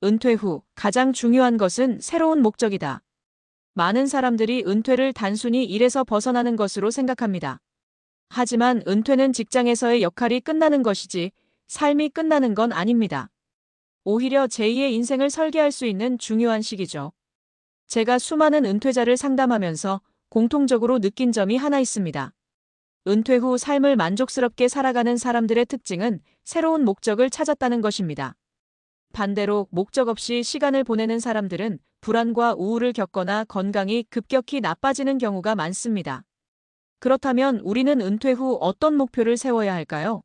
은퇴 후 가장 중요한 것은 새로운 목적이다. 많은 사람들이 은퇴를 단순히 일에서 벗어나는 것으로 생각합니다. 하지만 은퇴는 직장에서의 역할이 끝나는 것이지 삶이 끝나는 건 아닙니다. 오히려 제2의 인생을 설계할 수 있는 중요한 시기죠. 제가 수많은 은퇴자를 상담하면서 공통적으로 느낀 점이 하나 있습니다. 은퇴 후 삶을 만족스럽게 살아가는 사람들의 특징은 새로운 목적을 찾았다는 것입니다. 반대로 목적 없이 시간을 보내는 사람들은 불안과 우울을 겪거나 건강이 급격히 나빠지는 경우가 많습니다. 그렇다면 우리는 은퇴 후 어떤 목표를 세워야 할까요?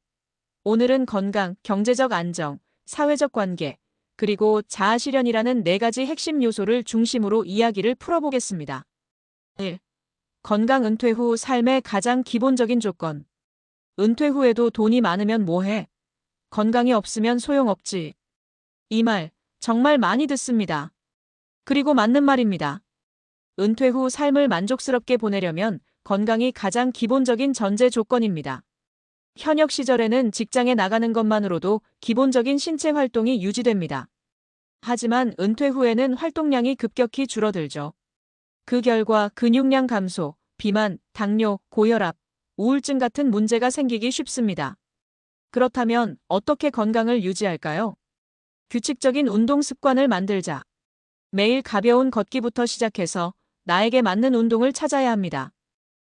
오늘은 건강, 경제적 안정, 사회적 관계, 그리고 자아실현이라는 4가지 핵심 요소를 중심으로 이야기를 풀어보겠습니다. 1. 건강. 은퇴 후 삶의 가장 기본적인 조건. 은퇴 후에도 돈이 많으면 뭐해? 건강이 없으면 소용없지. 이 말 정말 많이 듣습니다. 그리고 맞는 말입니다. 은퇴 후 삶을 만족스럽게 보내려면 건강이 가장 기본적인 전제 조건입니다. 현역 시절에는 직장에 나가는 것만으로도 기본적인 신체 활동이 유지됩니다. 하지만 은퇴 후에는 활동량이 급격히 줄어들죠. 그 결과 근육량 감소, 비만, 당뇨, 고혈압, 우울증 같은 문제가 생기기 쉽습니다. 그렇다면 어떻게 건강을 유지할까요? 규칙적인 운동 습관을 만들자. 매일 가벼운 걷기부터 시작해서 나에게 맞는 운동을 찾아야 합니다.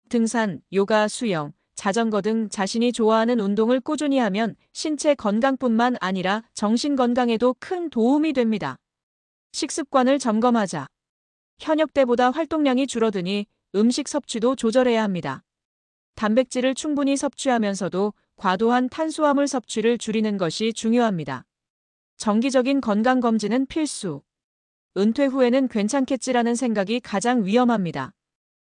등산, 요가, 수영, 자전거 등 자신이 좋아하는 운동을 꾸준히 하면 신체 건강뿐만 아니라 정신 건강에도 큰 도움이 됩니다. 식습관을 점검하자. 현역 때보다 활동량이 줄어드니 음식 섭취도 조절해야 합니다. 단백질을 충분히 섭취하면서도 과도한 탄수화물 섭취를 줄이는 것이 중요합니다. 정기적인 건강검진은 필수. 은퇴 후에는 괜찮겠지라는 생각이 가장 위험합니다.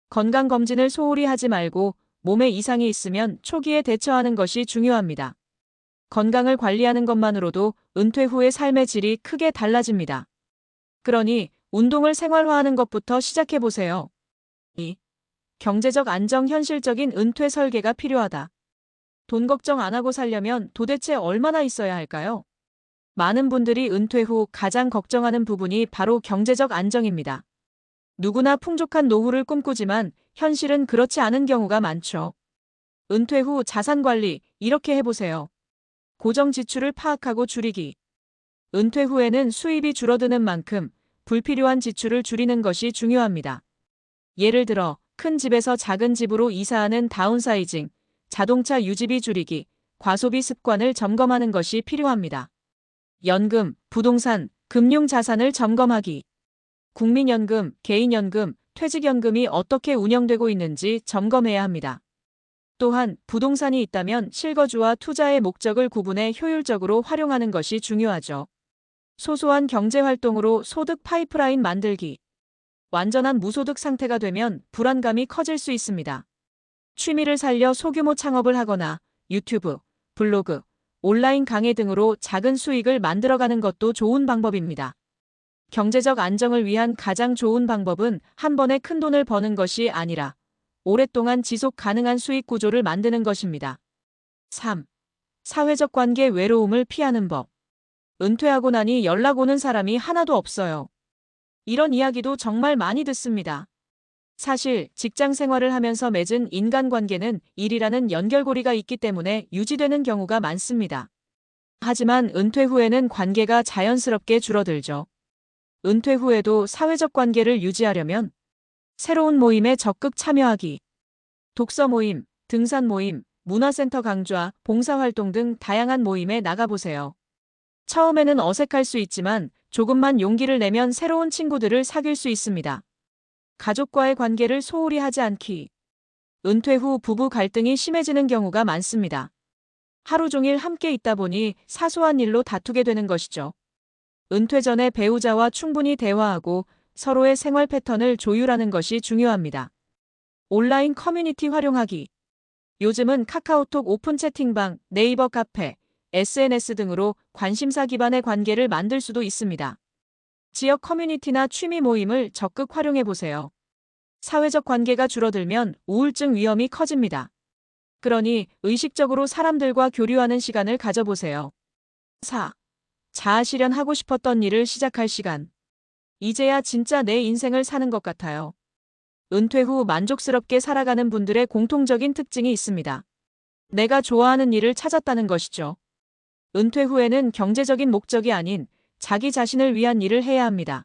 건강검진을 소홀히 하지 말고 몸에 이상이 있으면 초기에 대처하는 것이 중요합니다. 건강을 관리하는 것만으로도 은퇴 후의 삶의 질이 크게 달라집니다. 그러니 운동을 생활화하는 것부터 시작해보세요. 2. 경제적 안정. 현실적인 은퇴 설계가 필요하다. 돈 걱정 안 하고 살려면 도대체 얼마나 있어야 할까요? 많은 분들이 은퇴 후 가장 걱정하는 부분이 바로 경제적 안정입니다. 누구나 풍족한 노후를 꿈꾸지만 현실은 그렇지 않은 경우가 많죠. 은퇴 후 자산 관리, 이렇게 해보세요. 고정 지출을 파악하고 줄이기. 은퇴 후에는 수입이 줄어드는 만큼 불필요한 지출을 줄이는 것이 중요합니다. 예를 들어 큰 집에서 작은 집으로 이사하는 다운사이징, 자동차 유지비 줄이기, 과소비 습관을 점검하는 것이 필요합니다. 연금, 부동산, 금융자산을 점검하기. 국민연금, 개인연금, 퇴직연금이 어떻게 운영되고 있는지 점검해야 합니다. 또한 부동산이 있다면 실거주와 투자의 목적을 구분해 효율적으로 활용하는 것이 중요하죠. 소소한 경제활동으로 소득 파이프라인 만들기. 완전한 무소득 상태가 되면 불안감이 커질 수 있습니다. 취미를 살려 소규모 창업을 하거나 유튜브, 블로그, 온라인 강의 등으로 작은 수익을 만들어가는 것도 좋은 방법입니다. 경제적 안정을 위한 가장 좋은 방법은 한 번에 큰 돈을 버는 것이 아니라 오랫동안 지속 가능한 수익 구조를 만드는 것입니다. 3. 사회적 관계. 외로움을 피하는 법. 은퇴하고 나니 연락 오는 사람이 하나도 없어요. 이런 이야기도 정말 많이 듣습니다. 사실 직장 생활을 하면서 맺은 인간관계는 일이라는 연결고리가 있기 때문에 유지되는 경우가 많습니다. 하지만 은퇴 후에는 관계가 자연스럽게 줄어들죠. 은퇴 후에도 사회적 관계를 유지하려면 새로운 모임에 적극 참여하기. 독서 모임, 등산 모임, 문화센터 강좌, 봉사활동 등 다양한 모임에 나가보세요. 처음에는 어색할 수 있지만 조금만 용기를 내면 새로운 친구들을 사귈 수 있습니다. 가족과의 관계를 소홀히 하지 않기. 은퇴 후 부부 갈등이 심해지는 경우가 많습니다. 하루 종일 함께 있다 보니 사소한 일로 다투게 되는 것이죠. 은퇴 전에 배우자와 충분히 대화하고 서로의 생활 패턴을 조율하는 것이 중요합니다. 온라인 커뮤니티 활용하기. 요즘은 카카오톡 오픈 채팅방, 네이버 카페, SNS 등으로 관심사 기반의 관계를 만들 수도 있습니다. 지역 커뮤니티나 취미 모임을 적극 활용해 보세요. 사회적 관계가 줄어들면 우울증 위험이 커집니다. 그러니 의식적으로 사람들과 교류하는 시간을 가져보세요. 4. 자아실현하고 싶었던 일을 시작할 시간. 이제야 진짜 내 인생을 사는 것 같아요. 은퇴 후 만족스럽게 살아가는 분들의 공통적인 특징이 있습니다. 내가 좋아하는 일을 찾았다는 것이죠. 은퇴 후에는 경제적인 목적이 아닌 자기 자신을 위한 일을 해야 합니다.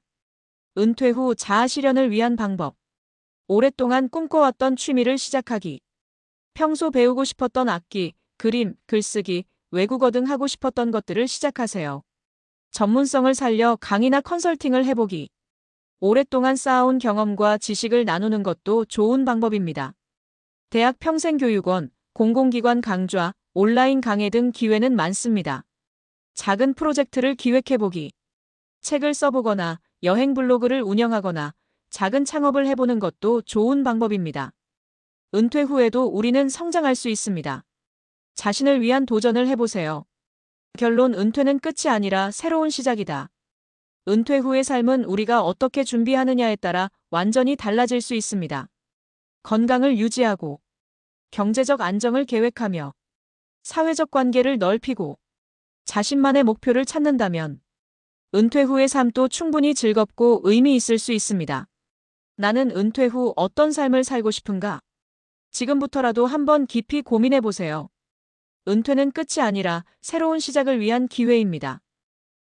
은퇴 후 자아실현을 위한 방법. 오랫동안 꿈꿔왔던 취미를 시작하기. 평소 배우고 싶었던 악기, 그림, 글쓰기, 외국어 등 하고 싶었던 것들을 시작하세요. 전문성을 살려 강의나 컨설팅을 해보기. 오랫동안 쌓아온 경험과 지식을 나누는 것도 좋은 방법입니다. 대학 평생교육원, 공공기관 강좌, 온라인 강의 등 기회는 많습니다. 작은 프로젝트를 기획해보기. 책을 써보거나 여행 블로그를 운영하거나 작은 창업을 해보는 것도 좋은 방법입니다. 은퇴 후에도 우리는 성장할 수 있습니다. 자신을 위한 도전을 해보세요. 결론: 은퇴는 끝이 아니라 새로운 시작이다. 은퇴 후의 삶은 우리가 어떻게 준비하느냐에 따라 완전히 달라질 수 있습니다. 건강을 유지하고, 경제적 안정을 계획하며, 사회적 관계를 넓히고, 자신만의 목표를 찾는다면 은퇴 후의 삶도 충분히 즐겁고 의미 있을 수 있습니다. 나는 은퇴 후 어떤 삶을 살고 싶은가? 지금부터라도 한번 깊이 고민해 보세요. 은퇴는 끝이 아니라 새로운 시작을 위한 기회입니다.